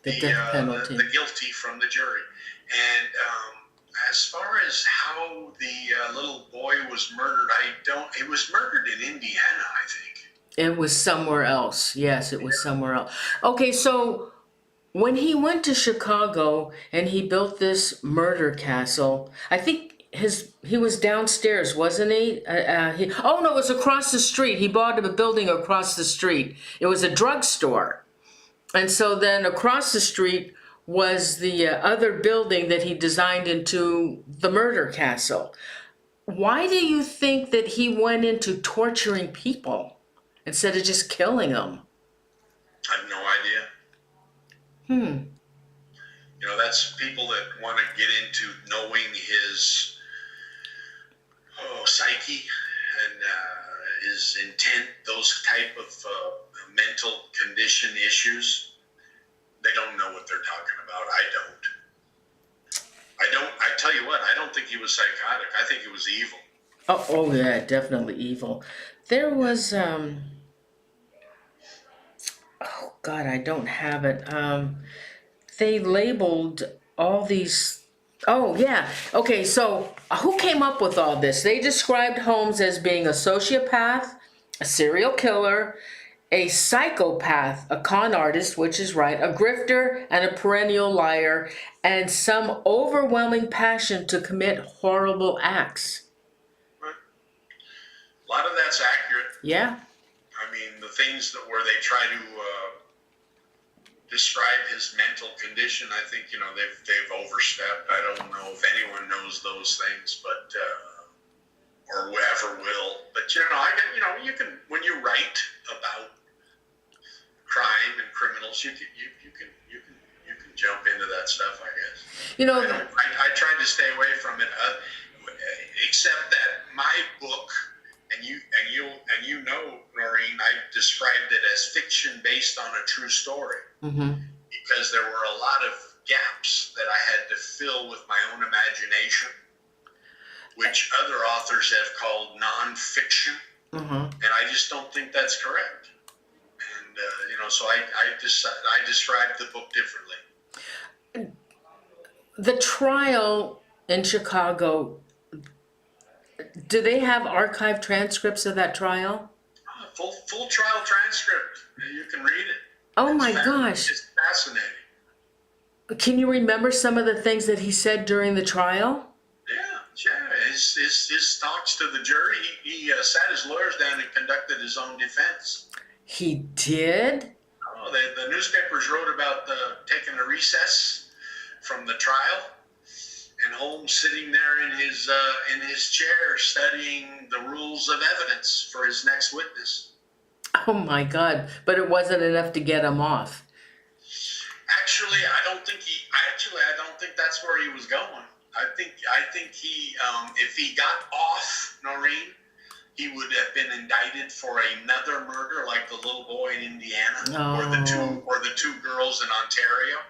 The death penalty. The guilty from the jury. And as far as how the little boy was murdered, it was murdered in Indiana, I think. It was somewhere else. Yes, it was somewhere else. Okay, so when he went to Chicago and he built this murder castle, I think he was downstairs, wasn't he? Oh no, it was across the street. He bought a building across the street. It was a drugstore. And so then across the street was the other building that he designed into the murder castle. Why do you think that he went into torturing people instead of just killing them? I have no idea. You know, that's people that want to get into knowing his psyche and his intent, those type of mental condition issues. They don't know what they're talking about. I tell you what, I don't think he was psychotic. I think he was evil. Oh yeah, definitely evil. There was, oh God, I don't have it. They labeled all these, oh yeah. Okay, so who came up with all this? They described Holmes as being a sociopath, a serial killer, a psychopath, a con artist, which is right, a grifter, and a perennial liar, and some overwhelming passion to commit horrible acts. Right. A lot of that's accurate. Yeah. I mean, the things where they try to describe his mental condition, I think, you know, they've overstepped. I don't know if anyone knows those things, but or ever will. But you can when you write about crime and criminals, you can jump into that stuff, I guess. You know, I tried to stay away from it, except that my book, and you know, Norene, I described it as fiction based on a true story, because there were a lot of gaps that I had to fill with my own imagination, which other authors have called nonfiction, and I just don't think that's correct. And so I described the book differently. The trial in Chicago, do they have archived transcripts of that trial? Full trial transcript. You can read it. Oh my gosh. It's fascinating. Can you remember some of the things that he said during the trial? Yeah. His talks to the jury, he sat his lawyers down and conducted his own defense. He did? Oh, the newspapers wrote about taking a recess from the trial, and Holmes sitting there in his chair studying the rules of evidence for his next witness. Oh my God! But it wasn't enough to get him off. Actually, I don't think that's where he was going. I think he, if he got off, Norene, he would have been indicted for another murder, like the little boy in Indiana, or the two girls in Ontario.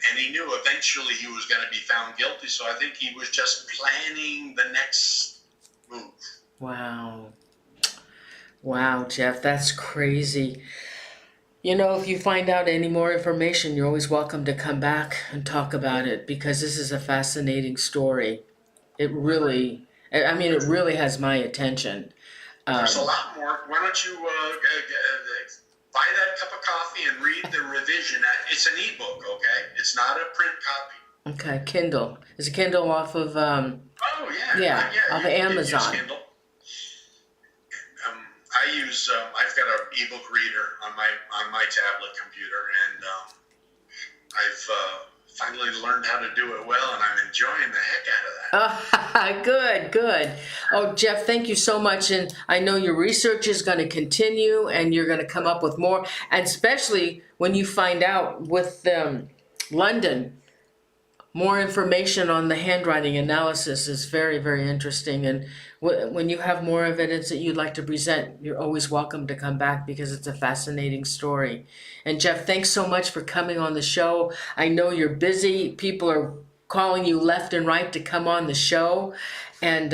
And he knew eventually he was going to be found guilty, so I think he was just planning the next move. Wow, Jeff, that's crazy. You know, if you find out any more information, you're always welcome to come back and talk about it because this is a fascinating story. It really, I mean, it really has my attention. There's a lot more. Why don't you buy that cup of coffee and read the revision? It's an ebook, okay? It's not a print copy. Okay, Kindle. Is a Kindle off of, Oh, yeah. yeah, off of Amazon. Kindle. I use, I've got an ebook reader on my tablet computer, and I've finally learned how to do it well, and I'm enjoying the heck out of that. Good, good. Oh, Jeff, thank you so much. And I know your research is going to continue and you're going to come up with more. And especially when you find out with London, more information on the handwriting analysis is very, very interesting. And when you have more evidence that you'd like to present, you're always welcome to come back because it's a fascinating story. And Jeff, thanks so much for coming on the show. I know you're busy. People are calling you left and right to come on the show. And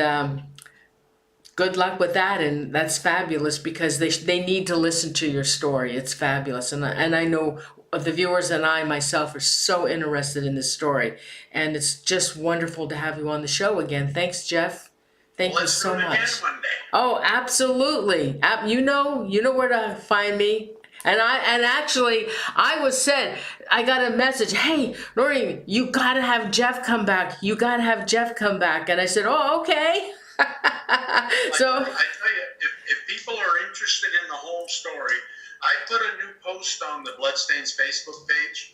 good luck with that. And that's fabulous because they need to listen to your story. It's fabulous. And I know the viewers and I myself are so interested in this story. And it's just wonderful to have you on the show again. Thanks, Jeff. Thank you so much. Let's do it again one day. Oh, absolutely. You know where to find me. And actually, I was said, I got a message, hey, Norene, you got to have Jeff come back. You got to have Jeff come back. And I said, oh, okay. So I tell you, if people are interested in the Holmes story, I put a new post on the Bloodstains Facebook page.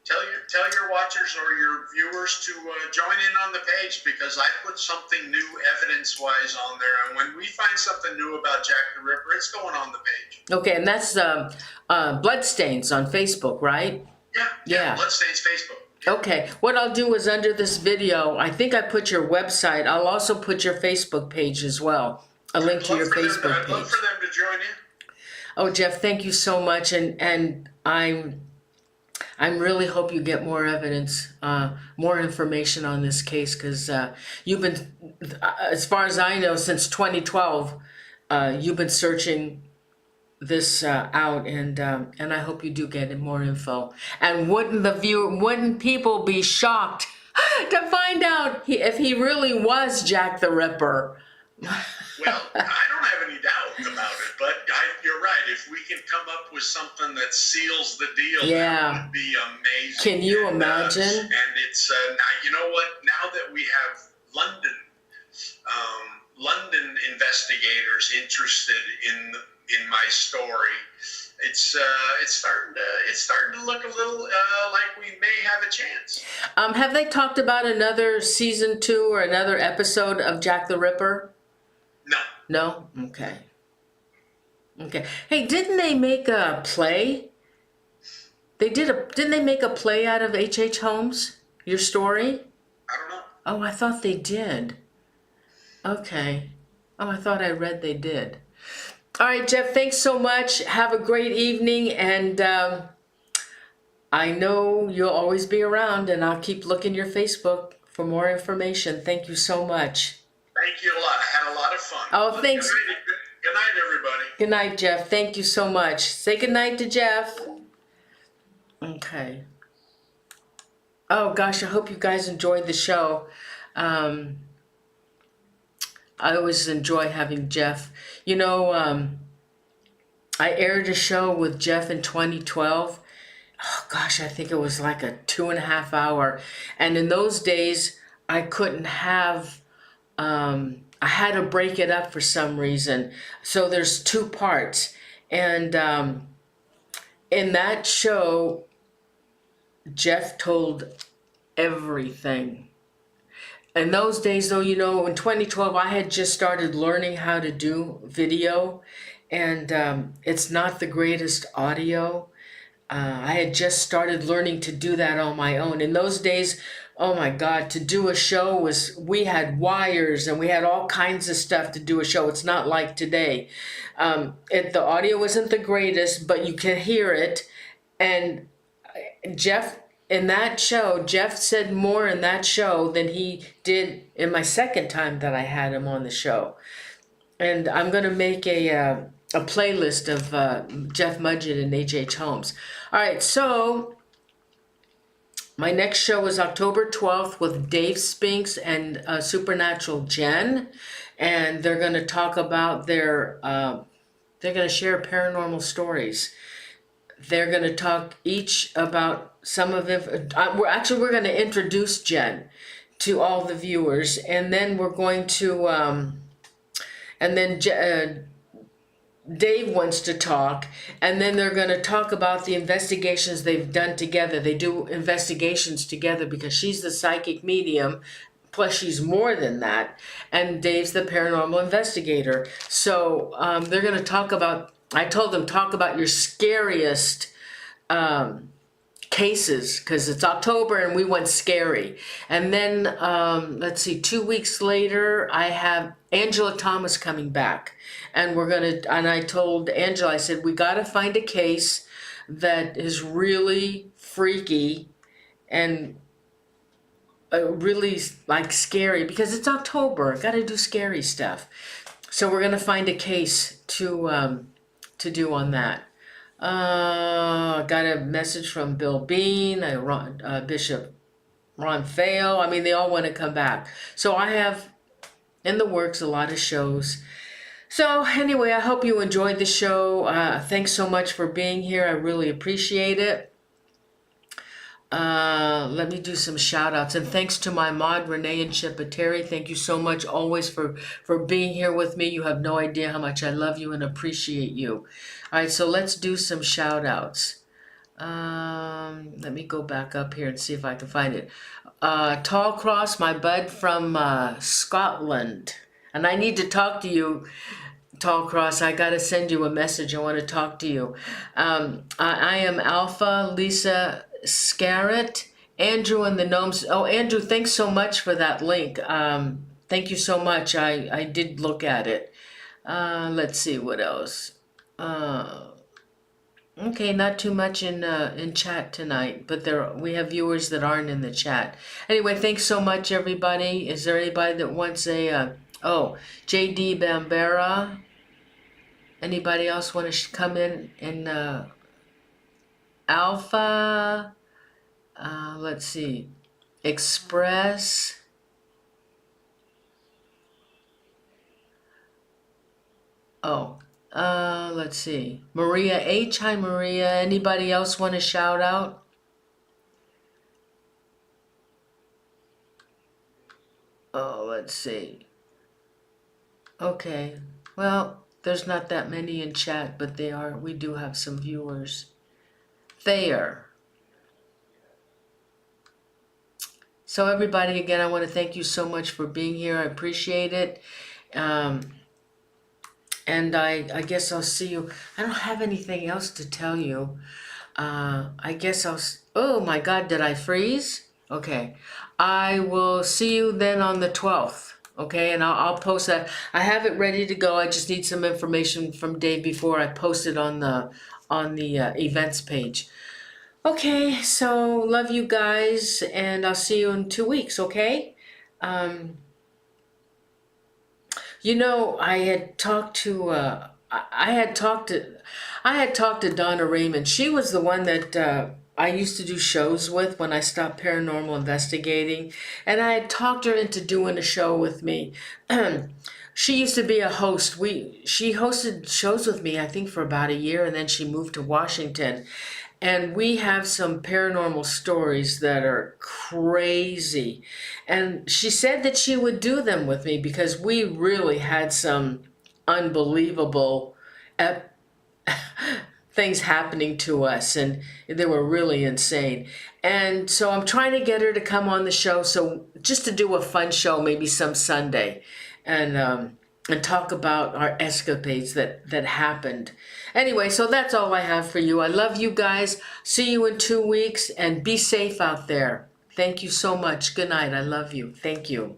Tell your watchers or your viewers to join in on the page because I put something new evidence-wise on there. And when we find something new about Jack the Ripper, it's going on the page. okay, and that's Bloodstains on Facebook, right? Yeah. Bloodstains Facebook. Okay, what I'll do is under this video, I think I put your website. I'll also put your Facebook page as well. A link to your Facebook I'd love page. for them to join in. Oh, Jeff, thank you so much, and I really hope you get more evidence, more information on this case, because you've been, as far as I know, since 2012, you've been searching this out, and I hope you do get more info. And wouldn't people be shocked to find out if he really was Jack the Ripper? Well, I don't have any doubt about it, but you're right. If we can come up with something that seals the deal, Yeah. that would be amazing. Can you imagine? And it's, you know what, now that we have London investigators interested in my story, it's starting to look a little like we may have a chance. Have they talked about another season 2 or another episode of Jack the Ripper? No. No? Okay. Okay. Hey, didn't they make a play? Didn't they make a play out of H.H. Holmes? Your story? I don't know. Oh, I thought they did. Okay. Oh, I thought I read they did. All right, Jeff, thanks so much. Have a great evening, and I know you'll always be around, and I'll keep looking your Facebook for more information. Thank you so much. Thank you a lot. I had a lot of fun. Oh, thanks. Good night, everybody. Good night, Jeff. Thank you so much. Say good night to Jeff. Okay. Oh, gosh, I hope you guys enjoyed the show. I always enjoy having Jeff. You know, I aired a show with Jeff in 2012. Oh, gosh, I think it was like a 2.5 hour. And in those days, I couldn't have... I had to break it up for some reason. So there's 2 parts. And in that show, Jeff told everything. In those days, though, you know, in 2012, I had just started learning how to do video. And it's not the greatest audio. I had just started learning to do that on my own. In those days, oh my God, to do a show we had wires and we had all kinds of stuff to do a show. It's not like today. The audio isn't the greatest, but you can hear it. And Jeff, in that show, Jeff said more in that show than he did in my second time that I had him on the show. And I'm going to make a a playlist of Jeff Mudgett and H.H. Holmes. All right, so my next show is October 12th with Dave Spinks and Supernatural Jen, and they're going to talk about they're going to share paranormal stories. They're going to talk each about some of it. We're going to introduce Jen to all the viewers, and then we're going to, and then Dave wants to talk, and then they're going to talk about the investigations they've done together. They do investigations together because she's the psychic medium, plus she's more than that, and Dave's the paranormal investigator. So they're going to talk about, I told them, talk about your scariest cases, because it's October and we went scary. And then, let's see, 2 weeks later, I have Angela Thomas coming back. And and I told Angela, I said, we got to find a case that is really freaky and really like scary, because it's October. Got to do scary stuff. So we're going to find a case to do on that. Got a message from Bill Bean, Bishop Ron Feo. I mean, they all want to come back. So I have in the works a lot of shows. So anyway, I hope you enjoyed the show. Thanks so much for being here. I really appreciate it. Let me do some shout outs, and thanks to my mod Renee and Shepateri. Thank you so much always for being here with me. You have no idea how much I love you and appreciate you. All right, so let's do some shout outs. Let me go back up here and see if I can find it. Tall Cross, my bud from Scotland, and I need to talk to you, Tall Cross. I got to send you a message. I want to talk to you. I am Alpha Lisa Scarrett, Andrew and the Gnomes. Oh, Andrew, thanks so much for that link. Thank you so much. I did look at it. Let's see what else. Okay, not too much in chat tonight, but we have viewers that aren't in the chat. Anyway, thanks so much, everybody. Is there anybody that wants a JD Bambera? Anybody else want to come in and Alpha? Let's see. Express. Let's see. Maria H. Hi, Maria. Anybody else want to shout out? Let's see. Okay. Well, there's not that many in chat, but we do have some viewers. Thayer. So everybody, again, I want to thank you so much for being here. I appreciate it. And I guess I'll see you. I don't have anything else to tell you. I guess oh my God, did I freeze? Okay. I will see you then on the 12th. Okay, and I'll post that. I have it ready to go. I just need some information from Dave before I post it on the events page. Okay, so love you guys, and I'll see you in 2 weeks. Okay. You know, I had talked to Donna Raymond. She was the one that I used to do shows with when I stopped paranormal investigating, and I had talked her into doing a show with me. She used to be a host. She hosted shows with me, I think, for about a year, and then she moved to Washington. And we have some paranormal stories that are crazy. And she said that she would do them with me because we really had some unbelievable things happening to us, and they were really insane. And so I'm trying to get her to come on the show, so just to do a fun show, maybe some Sunday, and talk about our escapades that happened. Anyway, so that's all I have for you. I love you guys. See you in 2 weeks, and be safe out there. Thank you so much. Good night. I love you. Thank you.